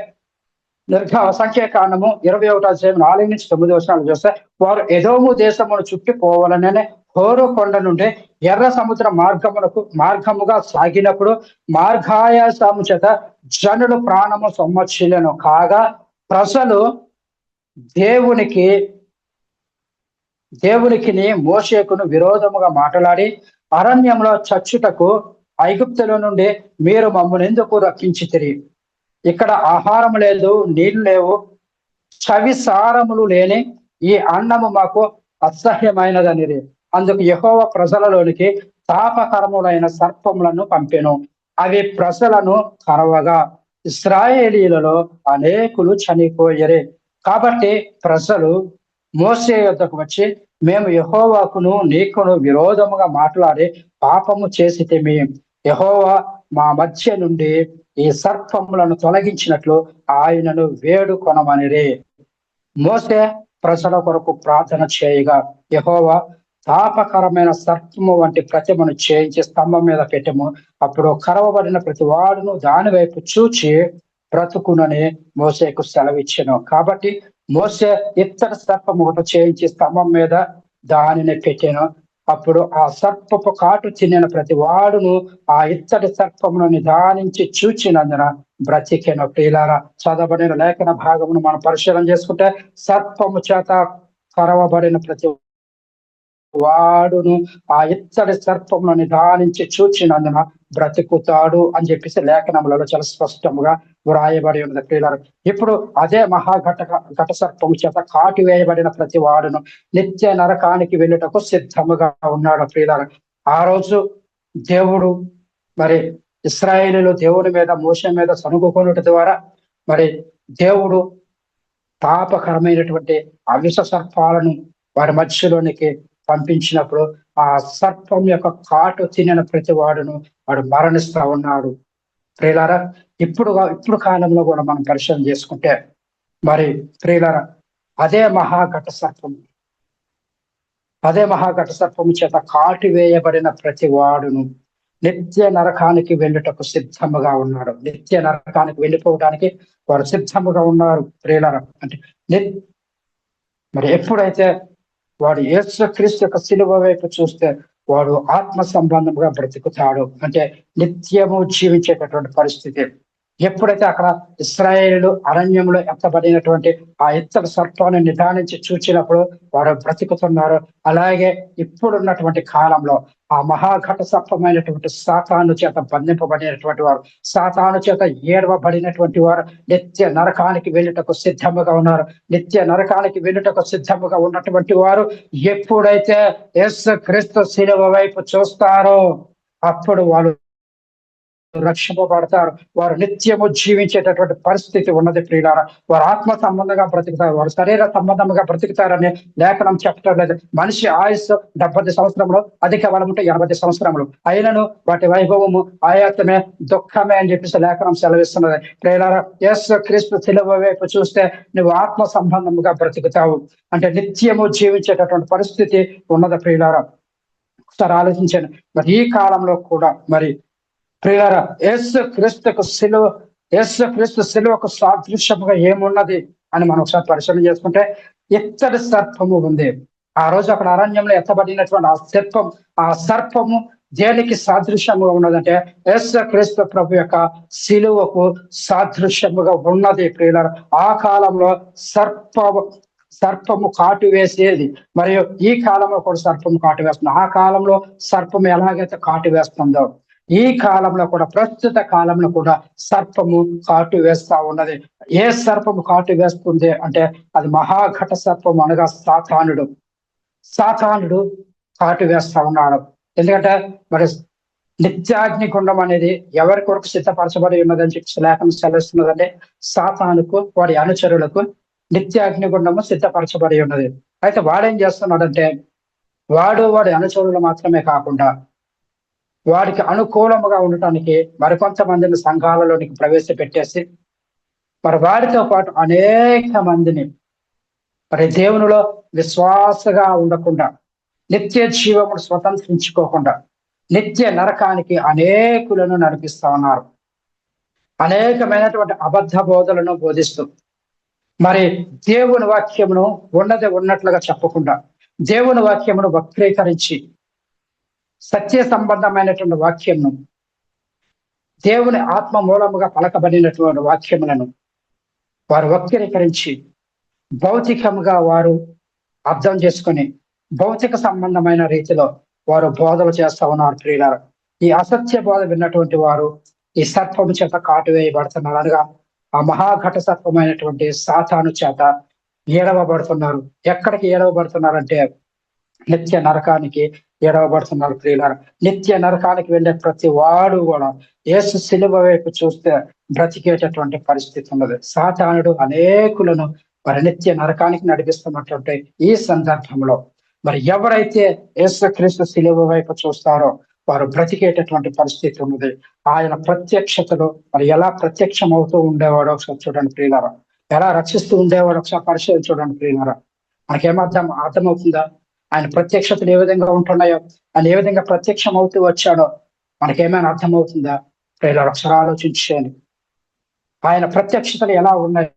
S1: సంఖ్యాకాండము 21వ అధ్యాయం 4-9 వచనాలు చూస్తే, వారు ఎదోము దేశమును చుట్టిపోవాలనే హోరు కొండ నుండి ఎర్ర సముద్ర మార్గముగా సాగినప్పుడు మార్గాయాసము చేత జనులు ప్రాణము సొమ్మచిల్లను కాగా ప్రజలు దేవునికి మోషేకును విరోధముగా మాట్లాడి, అరణ్యంలో చచ్చుటకు ఐగుప్తుల నుండి మీరు మమ్మల్ని ఎందుకు రక్షించితిరి? ఇక్కడ ఆహారం లేదు, నీళ్లు లేవు, చవి సారములు లేని ఈ అన్నము మాకు అసహ్యమైనదనిది. అందుకు యెహోవా ప్రజలలోనికి తాపకరములైన సర్పములను పంపెను. అవి ప్రజలను కరవగా ఇశ్రాయేలీలలో అనేకులు చనిపోయరే. కాబట్టి ప్రజలు మోసే యొద్దకు వచ్చి, మేము యెహోవాకును నీకును విరోధముగా మాట్లాడి పాపము చేసితిమి. యెహోవా మా మధ్య నుండి ఈ సర్పములను తొలగించినట్లు ఆయనను వేడుకొనమనిరే. మోసే ప్రజల కొరకు ప్రార్థన చేయగా యెహోవా తాపకరమైన సర్పము వంటి ప్రతిమను చేయించి స్తంభం మీద పెట్టము. అప్పుడు కరవబడిన ప్రతి వాడును దాని వైపు చూచి బ్రతుకునని మోసేకు సెలవిచ్చెను. కాబట్టి మోసే ఇత్తడి సర్పము ఒకటి చేయించి స్తంభం మీద దానిని పెట్టాను. అప్పుడు ఆ సర్పపు కాటు తినిన ప్రతి వాడును ఆ ఇత్తడి సర్పమును నిదానించి చూచినందున బ్రతికెను. ప్రియులారా, చదవబడిన లేఖన భాగమును మనం పరిశీలన చేసుకుంటే, సర్పము చేత కరవబడిన ప్రతి వాడును ఆ ఇత్తడి సర్పమును నిదానించి చూచినందున బ్రతుకుతాడు అని చెప్పేసి లేఖనములలో చాలా స్పష్టముగా వ్రాయబడి ఉన్నది. ప్రియులారా, ఇప్పుడు అదే ఘట సర్పము చేత కాటు వేయబడిన ప్రతి వాడును నిత్య నరకానికి వెళ్ళుటకు సిద్ధముగా ఉన్నాడు. ప్రియులారా, ఆ రోజు దేవుడు మరి ఇశ్రాయేలీయులు దేవుని మీద మోషే మీద సనుగుకొనుట ద్వారా మరి దేవుడు తాపకరమైనటువంటి అవిష సర్పాలను వారి మధ్యలోనికి పంపించినప్పుడు ఆ సర్పం యొక్క కాటు తినిన ప్రతి వాడును వాడు మరణిస్తా ఉన్నాడు. ప్రియులారా, ఇప్పుడు కాలంలో కూడా మనం పరిశీలన చేసుకుంటే మరి ప్రియులారా, అదే మహాఘట సర్పము చేత కాటు వేయబడిన ప్రతి వాడును నిత్య నరకానికి వెళ్ళుటకు సిద్ధముగా ఉన్నాడు. నిత్య నరకానికి వెళ్ళిపోవడానికి వారు సిద్ధముగా ఉన్నారు. ప్రియులారా, అంటే మరి ఎప్పుడైతే వాడు యేసుక్రీస్తు యొక్క శిలువ వైపు చూస్తే వాడు ఆత్మ సంబంధముగా బ్రతుకుతాడు, అంటే నిత్యము జీవించేటటువంటి పరిస్థితి. ఎప్పుడైతే అక్కడ ఇశ్రాయేలు అరణ్యంలో ఎత్తబడినటువంటి ఆ ఇత్తడి సర్పాన్ని నిదానించి చూచినప్పుడు వారు బ్రతుకుతున్నారు. అలాగే ఇప్పుడున్నటువంటి కాలంలో ఆ మహాఘట సర్పమైనటువంటి సాతాను చేత బంధింపబడినటువంటి వారు, సాతాను చేత ఏడవబడినటువంటి వారు నిత్య నరకానికి వెళ్ళుటకు సిద్ధముగా ఉన్నారు. నిత్య నరకానికి వెళ్ళుటకు సిద్ధముగా ఉన్నటువంటి వారు ఎప్పుడైతే యేసుక్రీస్తు శిలువ వైపు చూస్తారో అప్పుడు వాళ్ళు రక్షింపబడతారు. వారు నిత్యము జీవించేటటువంటి పరిస్థితి ఉన్నది. ప్రియులారా, వారు ఆత్మ సంబంధంగా బ్రతుకుతారు, వారు శరీర సంబంధంగా బ్రతుకుతారని లేఖనం చెప్పడం లేదు. మనిషి ఆయుస్సు 70 సంవత్సరములు, అధిక బలం ఉంటే 80 సంవత్సరములు, అయినను వాటి వైభవము ఆయాతమే, దుఃఖమే అని చెప్పేసి లేఖనం సెలవిస్తున్నది. ప్రియులారా, యేసుక్రీస్తు శిలువ వైపు చూస్తే నువ్వు ఆత్మ సంబంధముగా బ్రతుకుతావు, అంటే నిత్యము జీవించేటటువంటి పరిస్థితి ఉన్నది. ప్రియులారా, ఒకసారి ఆలోచించండి. మరి ఈ కాలంలో కూడా మరి ప్రియులారా, యేసుక్రీస్తు శిలువకు సాదృశ్యముగా ఏమున్నది అని మనం ఒకసారి పరిశీలన చేసుకుంటే ఇత్తడి సర్పము ఉంది. ఆ రోజు అక్కడ అరణ్యంలో ఎత్తబడినటువంటి ఆ సర్పము దేనికి సాదృశ్యముగా ఉన్నదంటే యేసుక్రీస్తు ప్రభు యొక్క శిలువకు సాదృశ్యముగా ఉన్నది. ప్రియులారా, ఆ కాలంలో సర్పము కాటు వేసేది, మరియు ఈ కాలంలో కూడా సర్పము కాటు వేస్తుంది. ఆ కాలంలో సర్పము ఎలాగైతే కాటు వేస్తుందో ఈ కాలంలో కూడా, ప్రస్తుత కాలంలో కూడా సర్పము కాటు వేస్తా ఉన్నది. ఏ సర్పము కాటు వేస్తుంది అంటే అది మహాఘట సర్పం అనగా సాతానుడు. సాతానుడు కాటు వేస్తా ఉన్నాడు. ఎందుకంటే మరి నిత్యాగ్ని గుండం అనేది ఎవరి కొరకు సిద్ధపరచబడి ఉన్నదని చెప్పి లేఖనం సెలవిస్తున్నదంటే సాతానుకు, వాడి అనుచరులకు నిత్యాగ్ని గుండము సిద్ధపరచబడి ఉన్నది. అయితే వాడేం చేస్తున్నాడంటే వాడి అనుచరులు మాత్రమే కాకుండా వాడికి అనుకూలముగా ఉండటానికి మరికొంతమందిని సంఘాలలోనికి ప్రవేశపెట్టేసి మరి వారితో పాటు అనేక మందిని మరి దేవునిలో విశ్వాసగా ఉండకుండా, నిత్య జీవమును స్వతంత్రించుకోకుండా నిత్య నరకానికి అనేకులను నడిపిస్తా ఉన్నారు. అనేకమైనటువంటి అబద్ధ బోధలను బోధిస్తూ మరి దేవుని వాక్యమును ఉన్నది ఉన్నట్లుగా చెప్పకుండా, దేవుని వాక్యమును వక్రీకరించి సత్య సంబంధమైనటువంటి వాక్యంను, దేవుని ఆత్మ మూలముగా పలకబడినటువంటి వాక్యములను వారు వక్రీకరించి భౌతికముగా వారు అర్థం చేసుకొని భౌతిక సంబంధమైన రీతిలో వారు బోధలు చేస్తా ఉన్నారు. ప్రియులారా, ఈ అసత్య బోధ విన్నటువంటి వారు ఈ సర్పము చేత కాటు వేయబడుతున్నారు. అనగా ఆ మహాఘట సర్పమైనటువంటి సాతాను చేత ఏడవబడుతున్నారు. ఎక్కడికి ఏడవబడుతున్నారంటే నిత్య నరకానికి ఏడవబడుతున్నారు. ప్రియులారా, నిత్య నరకానికి వెళ్ళే ప్రతి వాడు కూడా యేసు శిలువ వైపు చూస్తే బ్రతికేటటువంటి పరిస్థితి ఉన్నది. సాతానుడు అనేకులను మరి నిత్య నరకానికి నడిపిస్తున్నటువంటి ఈ సందర్భంలో మరి ఎవరైతే యేసుక్రీస్తు శిలువ వైపు చూస్తారో వారు బ్రతికేటటువంటి పరిస్థితి ఉన్నది. ఆయన ప్రత్యక్షతలో మరి ఎలా ప్రత్యక్షం అవుతూ ఉండేవాడో ఒకసారి చూడండి ప్రియులారా, ఎలా రక్షిస్తూ ఉండేవాడు ఒకసారి పరిశీలన చూడండి ప్రియులారా. అర్థమవుతుందా? ఆయన ప్రత్యక్షతలు ఏ విధంగా ఉంటున్నాయో, ఆయన ఏ విధంగా ప్రత్యక్షం అవుతూ వచ్చాడో మనకేమైనా అర్థమవుతుందా? ప్రియులారా, ఒకసారి ఆలోచించేయండి. ఆయన ప్రత్యక్షతలు ఎలా ఉన్నాయి?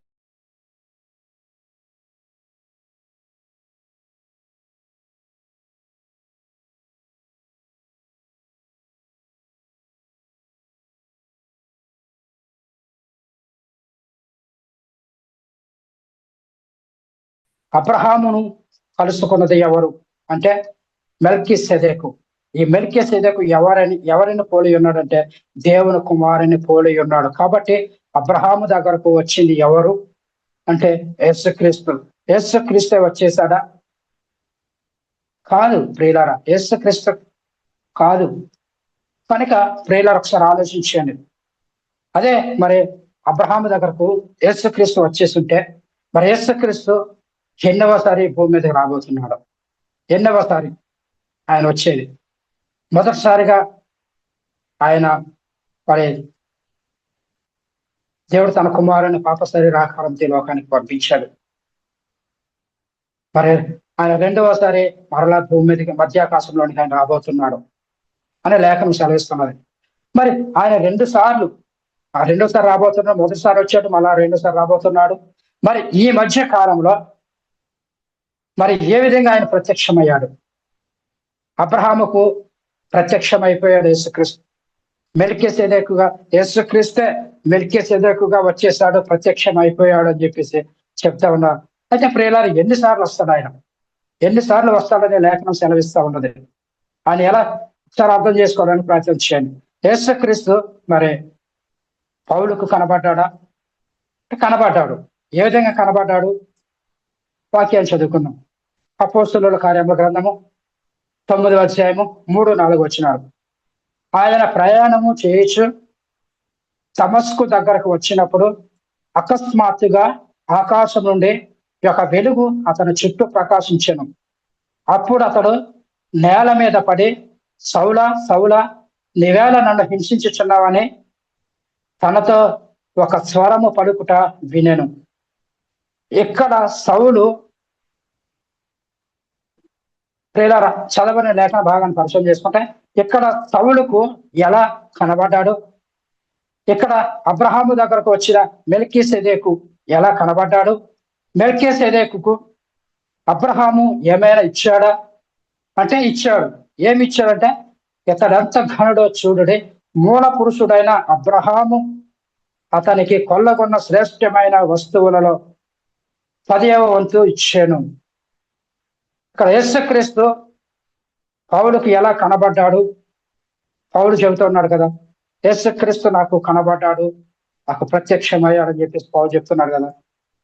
S1: అబ్రహామును కలుసుకున్నది ఎవరు అంటే మెల్కీసెదెకు. ఈ మెల్కీసెదెకు ఎవరిని పోలి ఉన్నాడంటే దేవుని కుమారుని పోలి ఉన్నాడు. కాబట్టి అబ్రహాము దగ్గరకు వచ్చింది ఎవరు అంటే యేసుక్రీస్తు. యేసుక్రీస్తే వచ్చేసాడా? కాదు ప్రియులారా, యేసుక్రీస్తు కాదు. కనుక ప్రియులారా ఒకసారి ఆలోచించండి. అదే మరి అబ్రహాము దగ్గరకు యేసుక్రీస్తు వచ్చేస్తుంటే మరి యేసుక్రీస్తు ఎన్నవసారి భూమి మీదకి రాబోతున్నాడు? ఎన్నవసారి ఆయన వచ్చేది? మొదటిసారిగా ఆయన మరి దేవుడు తన కుమారుని పాప శరీరాకారంతో లోకానికి పంపించాడు. మరి ఆయన రెండవసారి మరలా భూమి మీదకి మధ్యాకాశంలోనికి ఆయన రాబోతున్నాడు అని లేఖనం సెలవిస్తున్నది. మరి ఆయన రెండోసారి రాబోతున్నాడు. మొదటిసారి వచ్చాడు, మళ్ళా రెండోసారి రాబోతున్నాడు. మరి ఈ మధ్య కాలంలో మరి ఏ విధంగా ఆయన ప్రత్యక్షమయ్యాడు? అబ్రహాముకు ప్రత్యక్షమైపోయాడు యేసుక్రీస్తు. మెల్కీసెదెకుగా యేసుక్రీస్తే మెల్కీసెదెకుగా వచ్చేసాడు, ప్రత్యక్షం అయిపోయాడు అని చెప్పేసి చెప్తా ఉన్నారు. అయితే ప్రియులారా, ఎన్నిసార్లు వస్తాడు ఆయన? ఎన్నిసార్లు వస్తాడనే లేఖనం సెలవిస్తా ఉన్నది. ఆయన ఎలా ఒకసారి అర్థం చేసుకోవడానికి ప్రయత్నం చేయండి. యేసుక్రీస్తు మరి పౌలుకు కనబడ్డాడా? కనబడ్డాడు. ఏ విధంగా కనబడ్డాడు? వాక్యాలు చదువుకున్నాం. అపోస్తలుల కార్యముల గ్రంథము 9వ అధ్యాయము 3-4 వచనాలు. ఆయన ప్రయాణము చేయొచ్చు దమస్కు దగ్గరకు వచ్చినప్పుడు అకస్మాత్తుగా ఆకాశం నుండి ఒక వెలుగు అతని చుట్టూ ప్రకాశించెను. అప్పుడు అతడు నేల మీద పడి, సౌలా సౌలా, నీవేళ నన్ను హింసించుచున్నావని తనతో ఒక స్వరము పలుకుట వినెను. ఇక్కడ సౌలు ప్రియులారా, చదవని లేఖన భాగాన్ని పరిశీలన చేసుకుంటే ఇక్కడ సౌలుకు ఎలా కనబడ్డాడు? ఇక్కడ అబ్రహాము దగ్గరకు వచ్చిన మెల్కీసెదెకు ఎలా కనబడ్డాడు? మెల్కీసెదెకుకు అబ్రహాము ఏమైనా ఇచ్చాడా అంటే ఇచ్చాడు. ఏమి ఇచ్చాడంటే ఇతడంత ఘనుడో చూడుడి, మూల పురుషుడైన అబ్రహాము అతనికి కొల్లగొన్న శ్రేష్టమైన వస్తువులలో 10వ వంతు ఇచ్చాను. ఇక్కడ యేసుక్రీస్తు పౌలుకు ఎలా కనబడ్డాడు? పౌలు చెబుతూ ఉన్నాడు కదా, యేసుక్రీస్తు నాకు కనబడ్డాడు, నాకు ప్రత్యక్షమయ్యాడు అని చెప్పేసి పౌలు చెప్తున్నాడు కదా.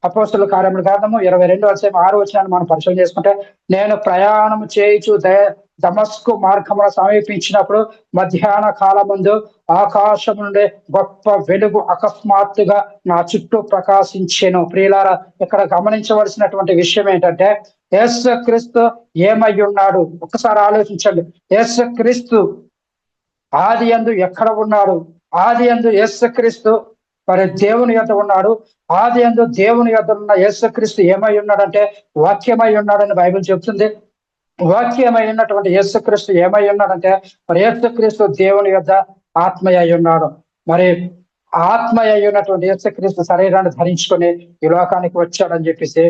S1: అపోస్తుల కార్యముల గ్రంథము 22 అధ్యాయం 6 వచనాన్ని మనం పరిశీలన చేసుకుంటే, నేను ప్రయాణం చేయుచు దమస్కు మార్గమున సమీపించినప్పుడు మధ్యాహ్న కాలం ముందు ఆకాశం నుండి గొప్ప వెలుగు అకస్మాత్తుగా నా చుట్టూ ప్రకాశించెను. ప్రియులారా, ఇక్కడ గమనించవలసినటువంటి విషయం ఏంటంటే, యేసుక్రీస్తు ఏమై ఉన్నాడు? ఒకసారి ఆలోచించండి. యేసుక్రీస్తు ఆది యందు ఎక్కడ ఉన్నాడు? ఆది యందు యేసుక్రీస్తు మరి దేవుని యొద్ద ఉన్నాడు. ఆది యందు దేవుని యొద్ద ఉన్న యేసుక్రీస్తు ఏమై ఉన్నాడంటే వాక్యమై ఉన్నాడని బైబిల్ చెబుతుంది. వాక్యమై ఉన్నటువంటి యేసుక్రీస్తు ఏమై ఉన్నాడంటే, మరి యేసుక్రీస్తు దేవుని యొద్ద ఆత్మయ్య అయి ఉన్నాడు. మరి ఆత్మయ్య అయి ఉన్నటువంటి యేసుక్రీస్తు శరీరాన్ని ధరించుకొని ఈ లోకానికి వచ్చాడని చెప్పేసి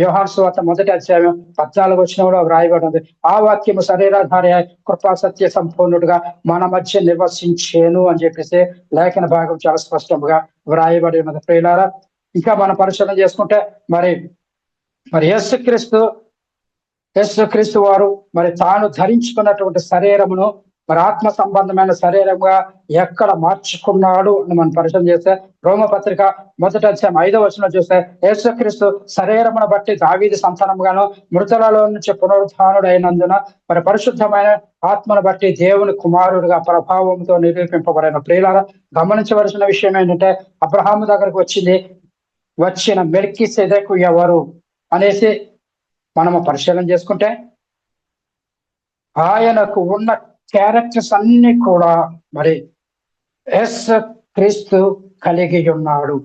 S1: యోహాను సువార్త 1 అధ్యాయం 14 వచనంలో వ్రాయబడి ఉంది. ఆ వాక్యము శరీరధారి కృపా సత్య సంపూర్ణుడుగా మన మధ్య నివసించేను అని చెప్పేసి లేఖన భాగం చాలా స్పష్టంగా వ్రాయబడి ఉన్నది. ప్రియులారా, ఇంకా మనం పరిశీలన చేసుకుంటే మరి యేసుక్రీస్తు వారు మరి తాను ధరించుకున్నటువంటి శరీరమును మరి ఆత్మ సంబంధమైన శరీరంగా ఎక్కడ మార్చుకున్నాడు అని మనం పరిశీలన చేస్తే, రోమపత్రిక 1 అధ్యాయం 5 వచనం చూస్తే, యేసుక్రీస్తు శరీరమును బట్టి దావీదు సంతానంగాను మృతులలో నుంచి పునరుత్థానుడైనందున మరి పరిశుద్ధమైన ఆత్మను బట్టి దేవుని కుమారుడిగా ప్రభావంతో నిరూపింపబడిన. ప్రియులారా, గమనించవలసిన విషయం ఏంటంటే, అబ్రహాము దగ్గరకు వచ్చిన మెల్కీసెదెకు ఎవరు అనేసి మనము పరిశీలన చేసుకుంటే, ఆయనకు ఉన్న క్యారెక్టర్స్ అన్ని కూడా మరి యేసుక్రీస్తు కలిగి ఉన్నాడు.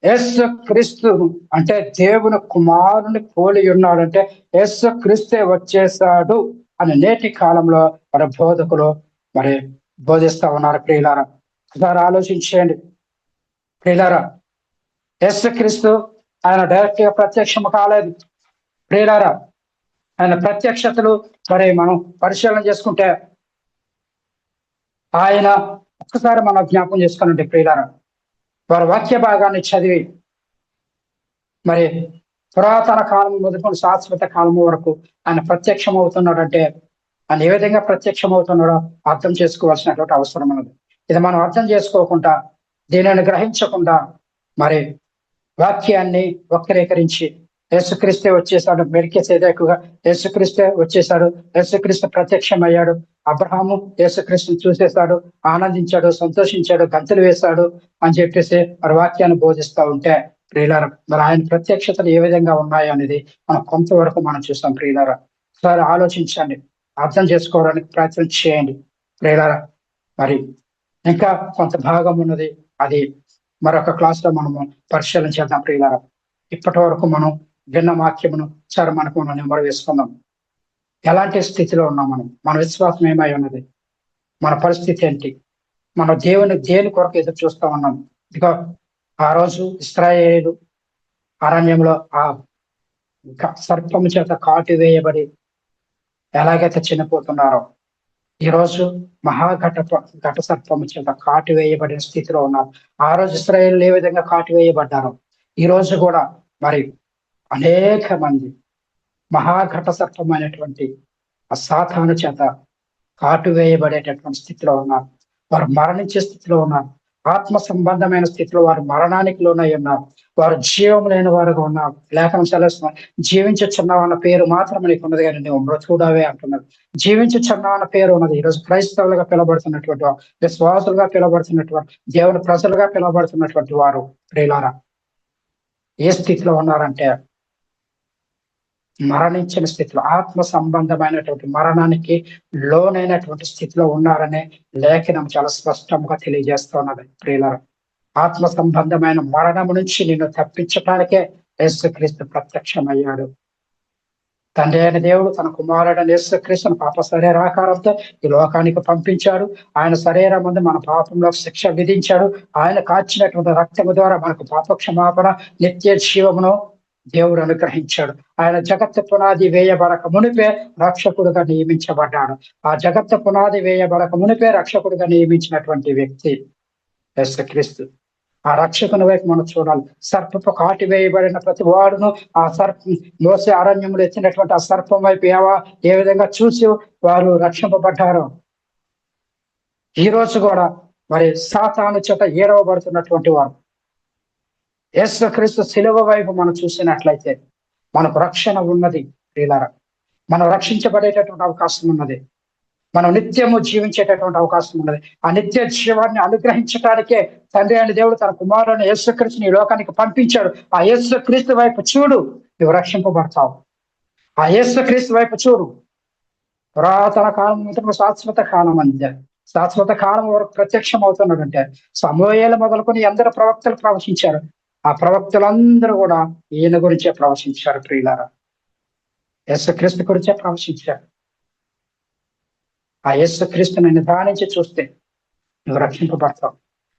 S1: యేసుక్రీస్తు అంటే దేవుని కుమారుని పోలి ఉన్నాడంటే యేసుక్రీస్తే వచ్చేసాడు అని నేటి కాలంలో మరి బోధకులు మరి బోధిస్తా ఉన్నారు. ప్రియులారా, ఒకసారి ఆలోచించేయండి. ప్రియులారా, యేసుక్రీస్తు ఆయన డైరెక్ట్ గా ప్రత్యక్షము కాలేదు. ప్రియులారా, ఆయన ప్రత్యక్షతలు మరి మనం పరిశీలన చేసుకుంటే, ఆయన ఒక్కసారి మనం జ్ఞాపకం చేసుకున్నట్టు ప్రియులారా, వారి వాక్య భాగాన్ని చదివి మరి పురాతన కాలం మొదలుకొని శాశ్వత కాలం వరకు ఆయన ప్రత్యక్షం అవుతున్నాడంటే ఆయన ఏ విధంగా ప్రత్యక్షం అవుతున్నాడో అర్థం చేసుకోవాల్సినటువంటి అవసరం ఉన్నది. ఇది మనం అర్థం చేసుకోకుండా, దీనిని గ్రహించకుండా మరి వాక్యాన్ని వక్రీకరించి యేసుక్రీస్తే వచ్చేసాడు, మెల్కీసెదెకుగా యేసుక్రీస్తే వచ్చేసాడు, యేసుక్రీస్తు ప్రత్యక్షమయ్యాడు, అబ్రహాము యేసుక్రీస్తుని చూసేశాడు, ఆనందించాడు, సంతోషించాడు, గంతులు వేశాడు అని చెప్పేసి మరి వాక్యాన్ని బోధిస్తూ ఉంటే, ప్రియులారా, మరి ఆయన ప్రత్యక్షతలు ఏ విధంగా ఉన్నాయో అనేది మనం కొంతవరకు మనం చూస్తాం. ప్రియులారా, ఒకసారి ఆలోచించండి, అర్థం చేసుకోవడానికి ప్రయత్నం చేయండి. ప్రియులారా, మరి ఇంకా కొంత భాగం ఉన్నది, అది మరొక క్లాస్ లో మనము పరిశీలన చేద్దాం. ప్రియులారా, ఇప్పటి వరకు మనం విన్న వాక్యమును సరే మనకు మనం నెంబర్ వేసుకుందాం. ఎలాంటి స్థితిలో ఉన్నాం మన విశ్వాసం ఏమై ఉన్నది, మన పరిస్థితి ఏంటి, మన దేని కొరకు ఎదురు చూస్తా ఉన్నాం. ఇక ఆ రోజు ఇశ్రాయేలు అరణ్యంలో ఆ సర్పము చేత కాటు వేయబడి ఎలాగైతే చనిపోతున్నారో, ఈరోజు ఘట సర్పము చేత కాటు వేయబడిన స్థితిలో ఉన్నారు. ఆ రోజు ఇశ్రాయేలు ఏ విధంగా కాటు వేయబడ్డారో, ఈ రోజు కూడా మరి అనేక మంది మహాఘట సర్పమైనటువంటి ఆ సాతాను చేత కాటు వేయబడేటటువంటి స్థితిలో ఉన్నారు. వారు మరణించే స్థితిలో ఉన్నారు. ఆత్మ సంబంధమైన స్థితిలో వారు మరణానికి లోనై ఉన్నారు. వారు జీవం లేని వారుగా ఉన్నారు. లేఖనం సెలవుస్తున్నారు, జీవించుచున్నావన్న పేరు మాత్రం నీకు ఉన్నది కానీ నువ్వు మృతుడవే అంటున్నారు. జీవించుచున్నావన్న పేరు ఉన్నది. ఈరోజు క్రైస్తవులుగా పిలవబడుతున్నటువంటి వారు, విశ్వాసులుగా పిలవబడుతున్నటువంటి దేవుని ప్రజలుగా పిలవబడుతున్నటువంటి వారు ప్రియులారా ఏ స్థితిలో ఉన్నారంటే, మరణించిన స్థితిలో, ఆత్మ సంబంధమైనటువంటి మరణానికి లోనైనటువంటి స్థితిలో ఉన్నారనే లేఖనం చాలా స్పష్టంగా తెలియజేస్తున్నది. ప్రియులారా, ఆత్మ సంబంధమైన మరణం నుంచి నిన్ను తప్పించడానికే యేసుక్రీస్తు ప్రత్యక్షమయ్యాడు. తండ్రి అయిన దేవుడు తన కుమారుడైన యేసుక్రీస్తును పాప శరీరాకారంతో ఈ లోకానికి పంపించాడు. ఆయన శరీరం ముందు మన పాపంలో శిక్ష విధించాడు. ఆయన కాచినటువంటి రక్తము ద్వారా మనకు పాప క్షమాపణ, నిత్య జీవమును దేవుడు అనుగ్రహించాడు. ఆయన జగత్తు పునాది వేయబడక మునిపే రక్షకుడుగా నియమించబడ్డాడు. ఆ జగత్తు పునాది వేయబడక మునిపే రక్షకుడుగా నియమించినటువంటి వ్యక్తి యేసుక్రీస్తు. ఆ రక్షకుని వైపు మనం చూడాలి. సర్పపు కాటి వేయబడిన ప్రతి వాడును ఆ మోసే అరణ్యంలో ఎత్తినటువంటి ఆ సర్పం వైపు ఏ విధంగా చూసి వారు రక్షింపబడ్డారో, ఈ రోజు కూడా మరి సాతాను చేత ఏడవబడుతున్నటువంటి వారు యేసుక్రీస్తు శిలువ వైపు మనం చూసినట్లయితే మనకు రక్షణ ఉన్నది ప్రియులారా. మనం రక్షించబడేటటువంటి అవకాశం ఉన్నది. మనం నిత్యము జీవించేటటువంటి అవకాశం ఉన్నది. ఆ నిత్య జీవాన్ని అనుగ్రహించడానికే తండ్రి అయిన దేవుడు తన కుమారుని యేసుక్రీస్తుని ఈ లోకానికి పంపించాడు. ఆ యేసుక్రీస్తు వైపు చూడు, నువ్వు రక్షింపబడతావు. ఆ యేసుక్రీస్తు వైపు చూడు. పురాతన కాలం నుంచి శాశ్వత కాలం అంతే. శాశ్వత కాలం వరకు ప్రత్యక్షం అవుతున్నాడంటే సమూయేలు మొదలుకొని ఎందరు ప్రవక్తలు ప్రవచించారు. ఆ ప్రవక్తలందరూ కూడా ఈయన గురించే ప్రవచించారు ప్రియులారా. యేసుక్రీస్తు గురించే ప్రవచించారు. ఆ యేసుక్రీస్తుని నిదానించి చూస్తే నువ్వు రక్షింపబడతావు.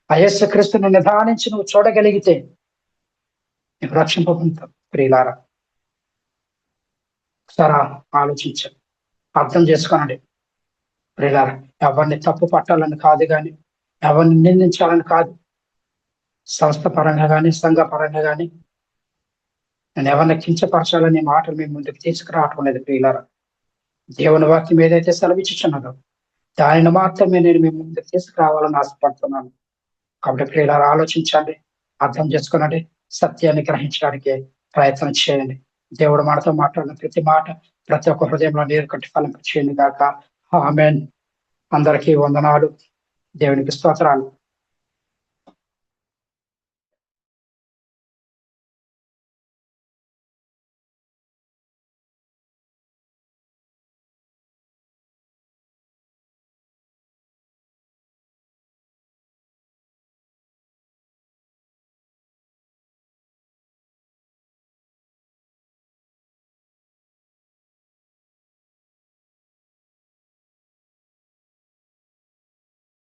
S1: ఆ యేసుక్రీస్తుని నిదానించి నువ్వు చూడగలిగితే నువ్వు రక్షింపబడతావు ప్రియులారా. సరా ఆలోచించండి, అర్థం చేసుకోనండి ప్రియులారా. ఎవరిని తప్పు పట్టాలని కాదు, కానీ ఎవరిని నిందించాలని కాదు. సంస్థ పరంగా కానీ సంఘ పరంగా కానీ నేను ఎవరిని కించపరచాలని మాటలు మీ ముందుకు తీసుకురావటం లేదు ప్రియులారా. దేవుని వాక్యం ఏదైతే సెలవిచ్చుచున్నదో దానిని మాత్రమే నేను మీ ముందుకు తీసుకురావాలని ఆశపడుతున్నాను. కాబట్టి ప్రియులారా ఆలోచించండి, అర్థం చేసుకునండి, సత్యాన్ని గ్రహించడానికి ప్రయత్నం చేయండి. దేవుడు మనతో మాట్లాడిన ప్రతి మాట ప్రతి ఒక్క హృదయంలో నీరు కట్టి ఫలింప చేయండి గాక. ఆమేన్. అందరికీ వందనాలు. దేవునికి స్తోత్రాలు.